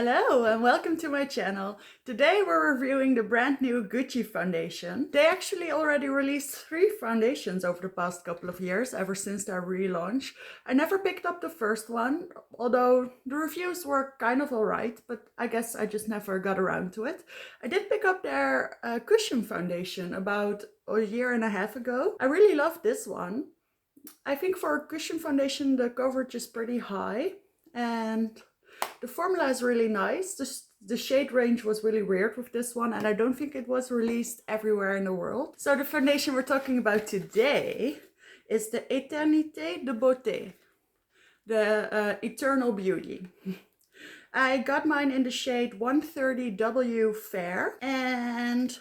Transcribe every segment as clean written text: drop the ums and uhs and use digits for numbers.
Hello and welcome to my channel. Today we're reviewing the brand new Gucci foundation. They actually already released 3 foundations over the past couple of years, ever since their relaunch. I never picked up the first one, although the reviews were kind of alright, but I guess I just never got around to it. I did pick up their cushion foundation about a year and a half ago. I really love this one. I think for a cushion foundation the coverage is pretty high and the formula is really nice. The shade range was really weird with this one, and I don't think it was released everywhere in the world. So the foundation we're talking about today is the Eternité de Beauté, the Eternal Beauty. I got mine in the shade 130W Fair, and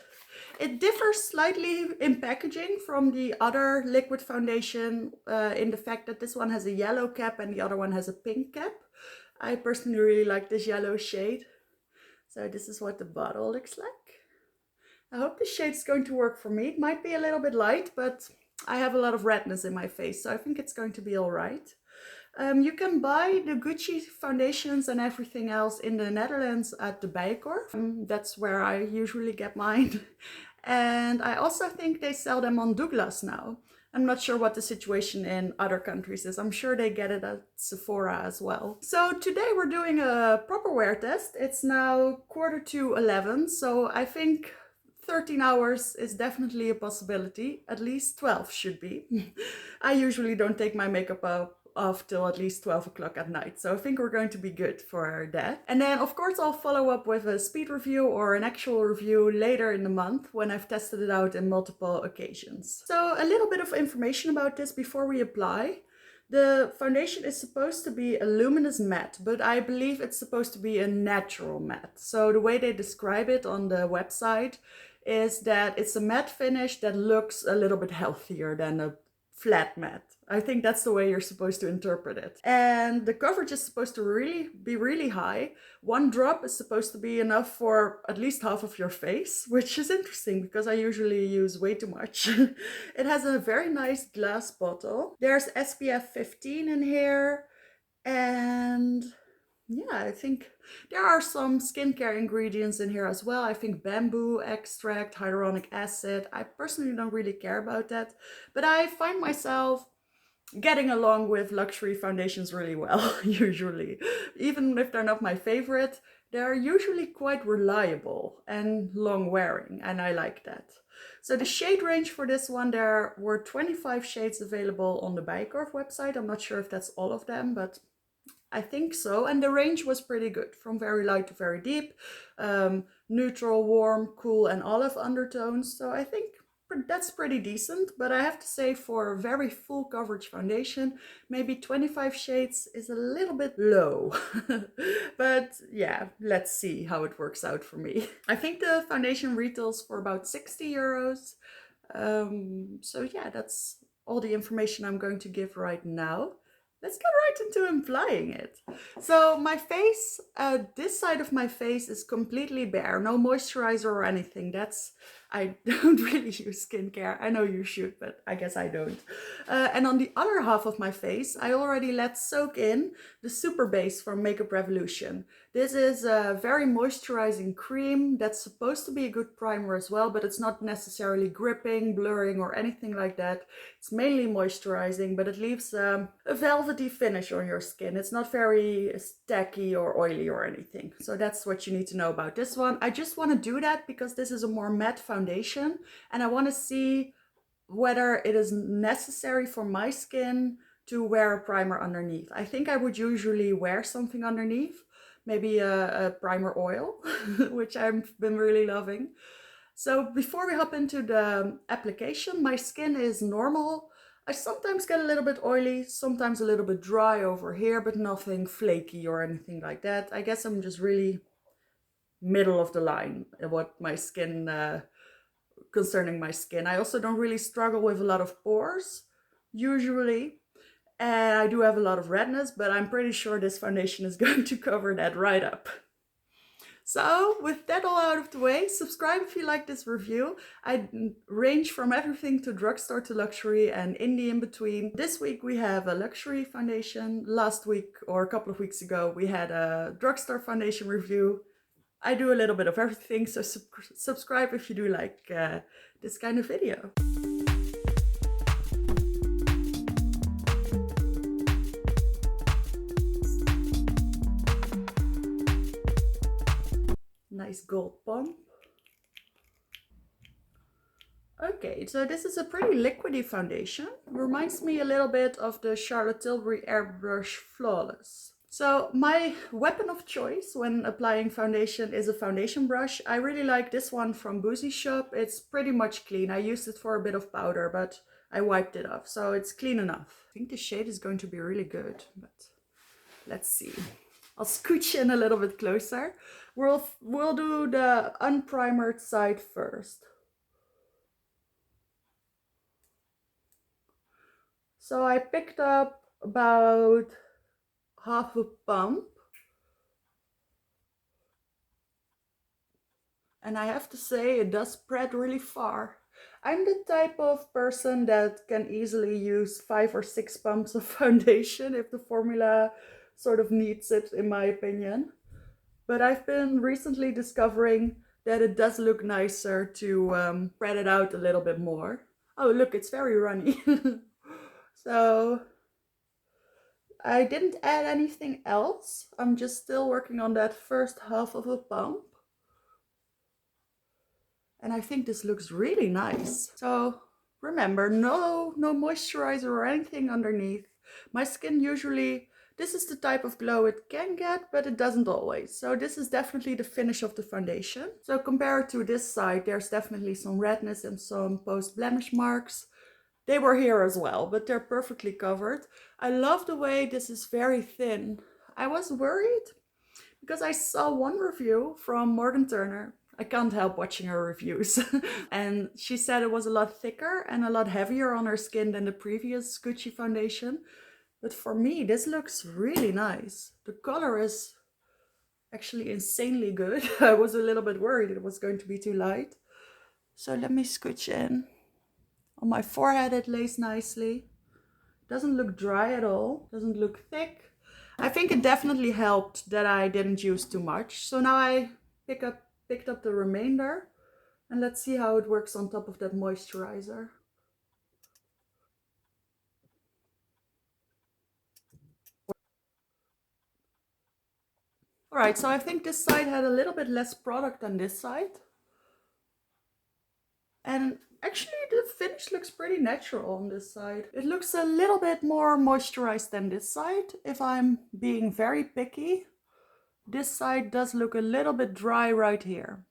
it differs slightly in packaging from the other liquid foundation in the fact that this one has a yellow cap and the other one has a pink cap. I personally really like this yellow shade. So this is what the bottle looks like. I hope this shade's going to work for me. It might be a little bit light, but I have a lot of redness in my face, so I think it's going to be all right. You can buy the Gucci foundations and everything else in the Netherlands at the Bijenkorf. That's where I usually get mine. And I also think they sell them on Douglas now. I'm not sure what the situation in other countries is. I'm sure they get it at Sephora as well. So today we're doing a proper wear test. It's now 11:15, so I think 13 hours is definitely a possibility. At least 12 should be. I usually don't take my makeup off till at least 12 o'clock at night. So I think we're going to be good for that. And then of course I'll follow up with a speed review or an actual review later in the month when I've tested it out in multiple occasions. So a little bit of information about this before we apply. The foundation is supposed to be a luminous matte, but I believe it's supposed to be a natural matte. So the way they describe it on the website is that it's a matte finish that looks a little bit healthier than a flat matte. I think that's the way you're supposed to interpret it. And the coverage is supposed to be really high. 1 drop is supposed to be enough for at least half of your face, which is interesting because I usually use way too much. It has a very nice glass bottle. There's SPF 15 in here, and yeah, I think there are some skincare ingredients in here as well. I think bamboo extract, hyaluronic acid. I personally don't really care about that, but I find myself getting along with luxury foundations really well, usually. Even if they're not my favorite, they're usually quite reliable and long wearing, and I like that. So the shade range for this one, there were 25 shades available on the Bijenkorf website. I'm not sure if that's all of them, but I think so. And the range was pretty good, from very light to very deep, neutral, warm, cool, and olive undertones. So I think that's pretty decent, but I have to say for a very full coverage foundation, maybe 25 shades is a little bit low. But yeah, let's see how it works out for me. I think the foundation retails for about 60 euros. So yeah, that's all the information I'm going to give right now. Let's get right into applying it. So my face, this side of my face is completely bare, no moisturizer or anything. I don't really use skincare. I know you should, but I guess I don't. And on the other half of my face, I already let soak in the Super Base from Makeup Revolution. This is a very moisturizing cream that's supposed to be a good primer as well, but it's not necessarily gripping, blurring, or anything like that. It's mainly moisturizing, but it leaves a velvety finish on your skin. It's not very tacky or oily or anything. So that's what you need to know about this one. I just want to do that because this is a more matte foundation, and I want to see whether it is necessary for my skin to wear a primer underneath. I think I would usually wear something underneath, maybe a primer oil, which I've been really loving. So before we hop into the application, my skin is normal. I sometimes get a little bit oily, sometimes a little bit dry over here, but nothing flaky or anything like that. I guess I'm just really middle of the line what my skin, concerning my skin. I also don't really struggle with a lot of pores, usually. And I do have a lot of redness, but I'm pretty sure this foundation is going to cover that right up. So with that all out of the way, subscribe if you like this review. I range from everything to drugstore to luxury and indie in between. This week we have a luxury foundation. Last week or a couple of weeks ago we had a drugstore foundation review. I do a little bit of everything, so subscribe if you do like this kind of video. Nice gold pump. Okay, so this is a pretty liquidy foundation. Reminds me a little bit of the Charlotte Tilbury Airbrush Flawless. So my weapon of choice when applying foundation is a foundation brush. I really like this one from GUCCI shop. It's pretty much clean. I used it for a bit of powder, but I wiped it off, so it's clean enough. I think the shade is going to be really good, but let's see. I'll scooch in a little bit closer. We'll do the unprimered side first. So I picked up about half a pump. And I have to say, it does spread really far. I'm the type of person that can easily use 5 or 6 pumps of foundation if the formula sort of needs it, in my opinion. But I've been recently discovering that it does look nicer to spread it out a little bit more. Oh, look, it's very runny. So I didn't add anything else. I'm just still working on that first half of a pump. And I think this looks really nice. So remember, no moisturizer or anything underneath. My skin usually, this is the type of glow it can get, but it doesn't always. So this is definitely the finish of the foundation. So compared to this side, there's definitely some redness and some post-blemish marks. They were here as well, but they're perfectly covered. I love the way this is very thin. I was worried because I saw one review from Morgan Turner. I can't help watching her reviews. And she said it was a lot thicker and a lot heavier on her skin than the previous GUCCI foundation. But for me, this looks really nice. The color is actually insanely good. I was a little bit worried it was going to be too light. So let me scooch in. On my forehead it lays nicely. Doesn't look dry at all. Doesn't look thick. I think it definitely helped that I didn't use too much. So now I picked up the remainder, and let's see how it works on top of that moisturizer. All right, so I think this side had a little bit less product than this side. And actually the finish looks pretty natural on this side. It looks a little bit more moisturized than this side, if I'm being very picky. This side does look a little bit dry right here.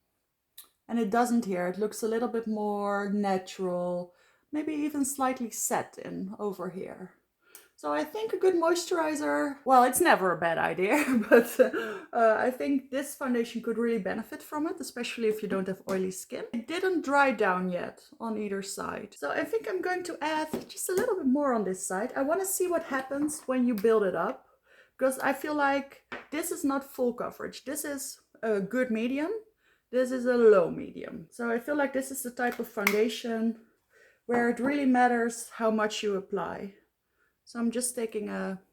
And it doesn't here. It looks a little bit more natural, maybe even slightly set in over here. So I think a good moisturizer, well, it's never a bad idea, but I think this foundation could really benefit from it, especially if you don't have oily skin. It didn't dry down yet on either side. So I think I'm going to add just a little bit more on this side. I want to see what happens when you build it up, because I feel like this is not full coverage. This is a good medium. This is a low medium. So I feel like this is the type of foundation where it really matters how much you apply. So I'm just taking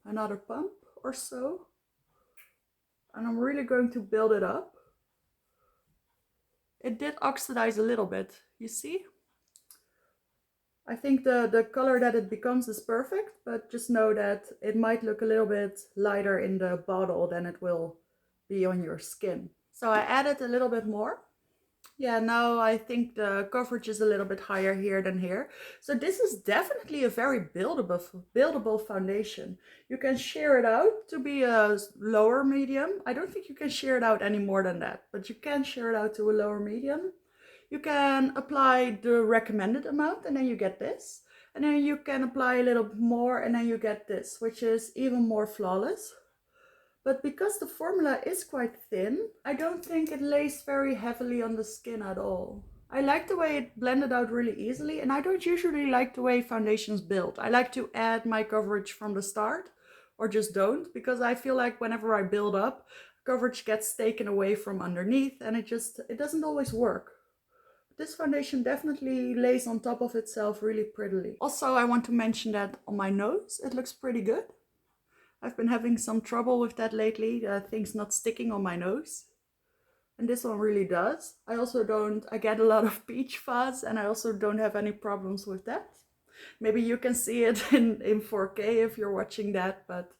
another pump or so, and I'm really going to build it up. It did oxidize a little bit, you see? I think the color that it becomes is perfect, but just know that it might look a little bit lighter in the bottle than it will be on your skin. So I added a little bit more. Yeah, now I think the coverage is a little bit higher here than here. So this is definitely a very buildable foundation. You can shear it out to be a lower medium. I don't think you can shear it out any more than that, but you can shear it out to a lower medium. You can apply the recommended amount and then you get this. And then you can apply a little more and then you get this, which is even more flawless. But because the formula is quite thin, I don't think it lays very heavily on the skin at all. I like the way it blended out really easily, and I don't usually like the way foundations build. I like to add my coverage from the start, or just don't, because I feel like whenever I build up, coverage gets taken away from underneath, and it doesn't always work. This foundation definitely lays on top of itself really prettily. Also, I want to mention that on my nose, it looks pretty good. I've been having some trouble with that lately, things not sticking on my nose. And this one really does. I get a lot of peach fuzz, and I also don't have any problems with that. Maybe you can see it in 4K if you're watching that, but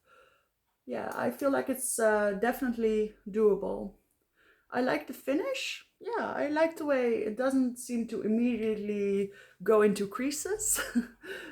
yeah, I feel like it's definitely doable. I like the finish. Yeah, I like the way it doesn't seem to immediately go into creases.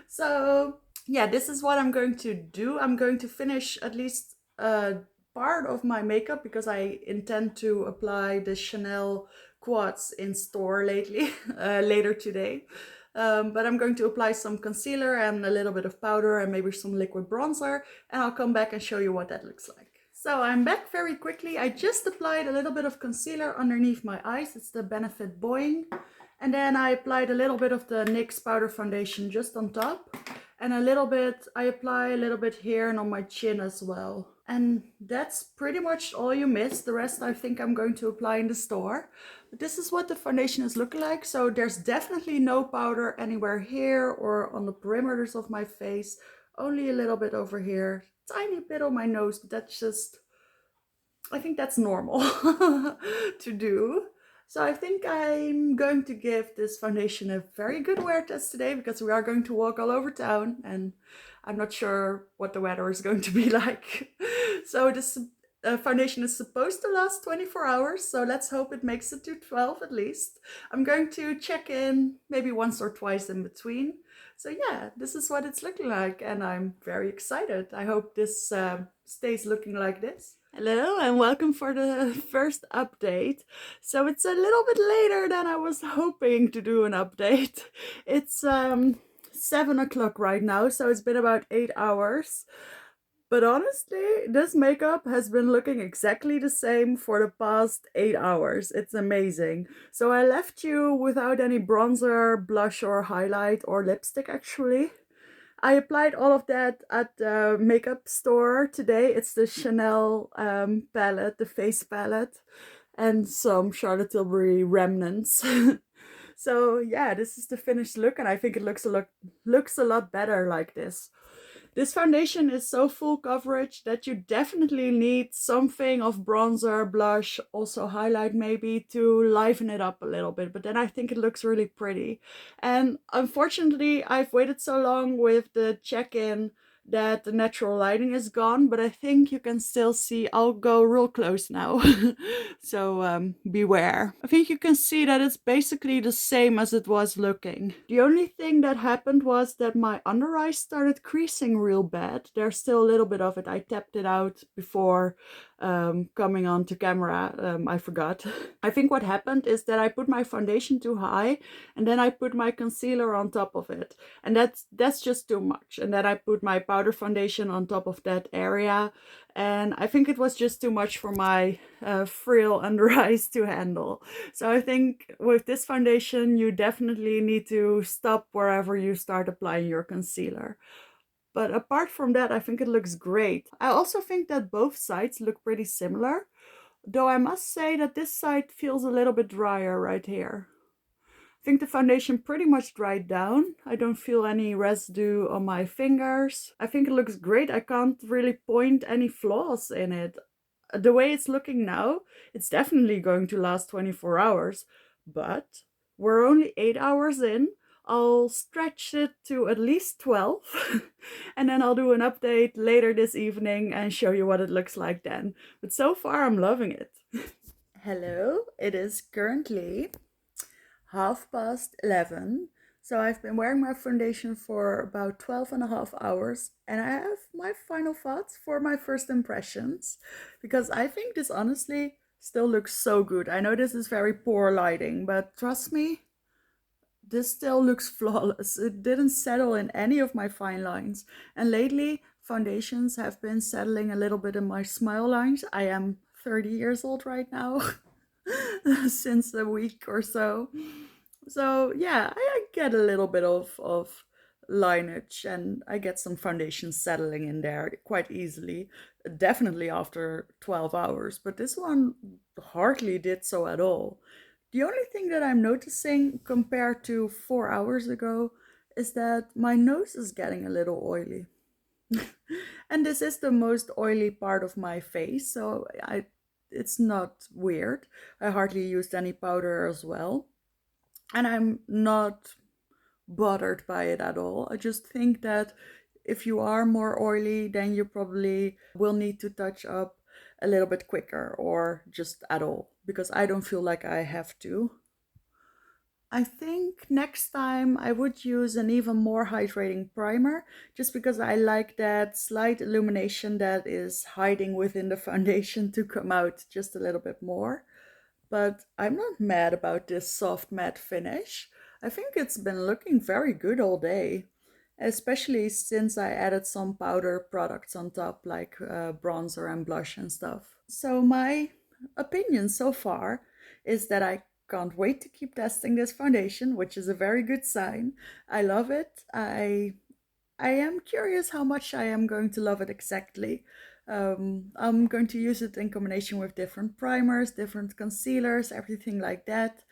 So yeah, this is what I'm going to do. I'm going to finish at least part of my makeup because I intend to apply the Chanel quads in store later today. But I'm going to apply some concealer and a little bit of powder and maybe some liquid bronzer, and I'll come back and show you what that looks like. So I'm back very quickly. I just applied a little bit of concealer underneath my eyes. It's the Benefit Boying. And then I applied a little bit of the NYX powder foundation just on top. And I apply a little bit here and on my chin as well. And that's pretty much all you miss. The rest I think I'm going to apply in the store. But this is what the foundation is looking like. So there's definitely no powder anywhere here or on the perimeters of my face. Only a little bit over here. Tiny bit on my nose, but I think that's normal to do. So I think I'm going to give this foundation a very good wear test today because we are going to walk all over town and I'm not sure what the weather is going to be like. So this foundation is supposed to last 24 hours, so let's hope it makes it to 12 at least. I'm going to check in maybe once or twice in between. So yeah, this is what it's looking like and I'm very excited. I hope this stays looking like this. Hello and welcome for the first update. So it's a little bit later than I was hoping to do an update. It's 7 o'clock right now, so it's been about 8 hours. But honestly, this makeup has been looking exactly the same for the past 8 hours. It's amazing. So I left you without any bronzer, blush or highlight or lipstick actually. I applied all of that at the makeup store today. It's the Chanel palette, the face palette, and some Charlotte Tilbury remnants. So yeah, this is the finished look and I think it looks a lot better like this. This foundation is so full coverage that you definitely need something of bronzer, blush, also highlight maybe to liven it up a little bit. But then I think it looks really pretty. And unfortunately, I've waited so long with the check-in that the natural lighting is gone, but I think you can still see. I'll go real close now. So beware. I think you can see that it's basically the same as it was looking. The only thing that happened was that my under eye started creasing real bad. There's still a little bit of it. I tapped it out before coming onto camera. I forgot. I think what happened is that I put my foundation too high and then I put my concealer on top of it, and that's just too much. And then I put my powder foundation on top of that area, and I think it was just too much for my frail under eyes to handle. So I think with this foundation you definitely need to stop wherever you start applying your concealer. But apart from that, I think it looks great. I also think that both sides look pretty similar, though I must say that this side feels a little bit drier right here. I think the foundation pretty much dried down. I don't feel any residue on my fingers. I think it looks great. I can't really point any flaws in it. The way it's looking now, it's definitely going to last 24 hours, but we're only 8 hours in. I'll stretch it to at least 12 and then I'll do an update later this evening and show you what it looks like then. But so far I'm loving it. Hello, it is currently 11:30. So I've been wearing my foundation for about 12.5 hours and I have my final thoughts for my first impressions, because I think this honestly still looks so good. I know this is very poor lighting, but trust me, this still looks flawless. It didn't settle in any of my fine lines. And lately, foundations have been settling a little bit in my smile lines. I am 30 years old right now, since a week or so. So yeah, I get a little bit of lineage, and I get some foundation settling in there quite easily, definitely after 12 hours, but this one hardly did so at all. The only thing that I'm noticing compared to 4 hours ago is that my nose is getting a little oily. And this is the most oily part of my face, so it's not weird. I hardly used any powder as well, and I'm not bothered by it at all. I just think that if you are more oily, then you probably will need to touch up a little bit quicker or just at all, because I don't feel like I have to. I think next time I would use an even more hydrating primer, just because I like that slight illumination that is hiding within the foundation to come out just a little bit more. But I'm not mad about this soft matte finish. I think it's been looking very good all day, especially since I added some powder products on top, like bronzer and blush and stuff. So my opinion so far is that I can't wait to keep testing this foundation, which is a very good sign. I love it. I am curious how much I am going to love it exactly. I'm going to use it in combination with different primers, different concealers, everything like that.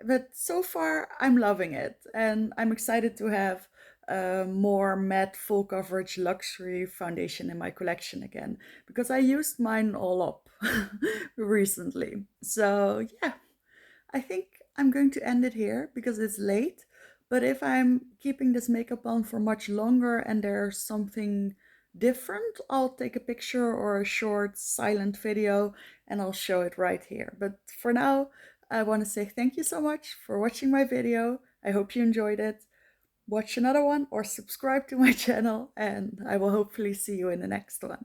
But so far, I'm loving it, and I'm excited to have a more matte full coverage luxury foundation in my collection again, because I used mine all up recently. So yeah, I think I'm going to end it here because it's late. But if I'm keeping this makeup on for much longer and there's something different, I'll take a picture or a short silent video and I'll show it right here. But for now, I want to say thank you so much for watching my video. I hope you enjoyed it. Watch another one or subscribe to my channel, and I will hopefully see you in the next one.